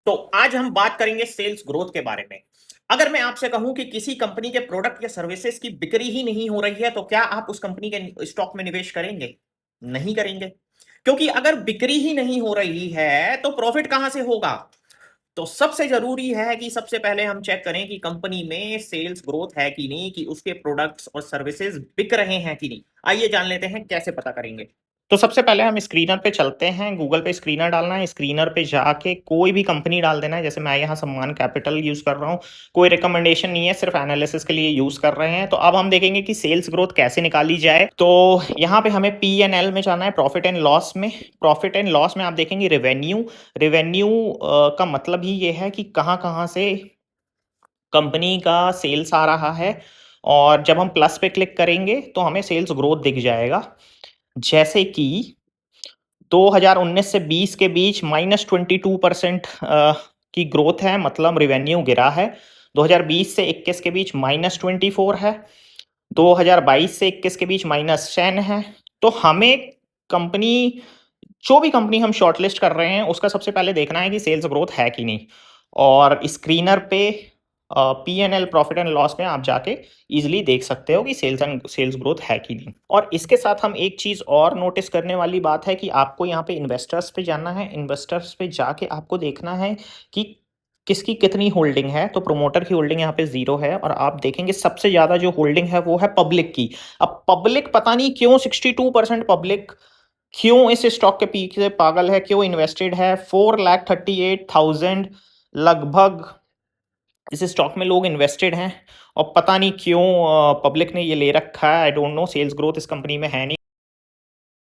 तो आज हम बात करेंगे सेल्स ग्रोथ के बारे में। अगर मैं आपसे कहूं कि किसी कंपनी के प्रोडक्ट या सर्विसेज की बिक्री ही नहीं हो रही है, तो क्या आप उस कंपनी के स्टॉक में निवेश करेंगे? नहीं करेंगे। क्योंकि अगर बिक्री ही नहीं हो रही है तो प्रॉफिट कहां से होगा? तो सबसे जरूरी है कि सबसे पहले हम चेक करें कि कंपनी में सेल्स ग्रोथ है कि नहीं, कि उसके प्रोडक्ट्स और सर्विसेज बिक रहे हैं कि नहीं। आइए जान लेते हैं कैसे पता करेंगे। तो सबसे पहले हम स्क्रीनर पे चलते हैं। गूगल पे स्क्रीनर डालना है, स्क्रीनर पे जाके कोई भी कंपनी डाल देना है। जैसे मैं यहाँ सम्मान कैपिटल यूज कर रहा हूँ, कोई रिकमेंडेशन नहीं है, सिर्फ एनालिसिस के लिए यूज कर रहे हैं। तो अब हम देखेंगे कि सेल्स ग्रोथ कैसे निकाली जाए। तो यहाँ पे हमें P&L में जाना है, प्रॉफिट एंड लॉस में। प्रॉफिट एंड लॉस में आप देखेंगे रेवेन्यू। रेवेन्यू का मतलब ही ये है कि कहाँ कहाँ से कंपनी का सेल्स आ रहा है। और जब हम प्लस पे क्लिक करेंगे तो हमें सेल्स ग्रोथ दिख जाएगा। जैसे कि 2019 से 20 के बीच -22% की ग्रोथ है, मतलब रेवेन्यू गिरा है। 2020 से 21 के बीच -24 है। 2022 से 21 के बीच -10 है। तो हमें कंपनी, जो भी कंपनी हम शॉर्टलिस्ट कर रहे हैं, उसका सबसे पहले देखना है कि सेल्स ग्रोथ है कि नहीं। और स्क्रीनर पे P&L प्रॉफिट एंड लॉस में आप जाके इजीली देख सकते हो कि सेल्स ग्रोथ है कि नहीं। और इसके साथ हम एक चीज़ और नोटिस करने वाली बात है कि आपको यहाँ पे इन्वेस्टर्स पे जाना है। इन्वेस्टर्स पे जाके आपको देखना है कि किसकी कितनी होल्डिंग है। तो प्रोमोटर की होल्डिंग यहाँ पे 0 है, और आप देखेंगे सबसे ज़्यादा जो होल्डिंग है वो है पब्लिक की। अब पब्लिक पता नहीं क्यों 62% पब्लिक क्यों इस स्टॉक के पीछे पागल है, क्यों इन्वेस्टेड है। 4,38,000 लगभग इस स्टॉक में लोग इन्वेस्टेड हैं, और पता नहीं क्यों पब्लिक ने ये ले रखा है। I don't know, sales growth इस कंपनी में है नहीं।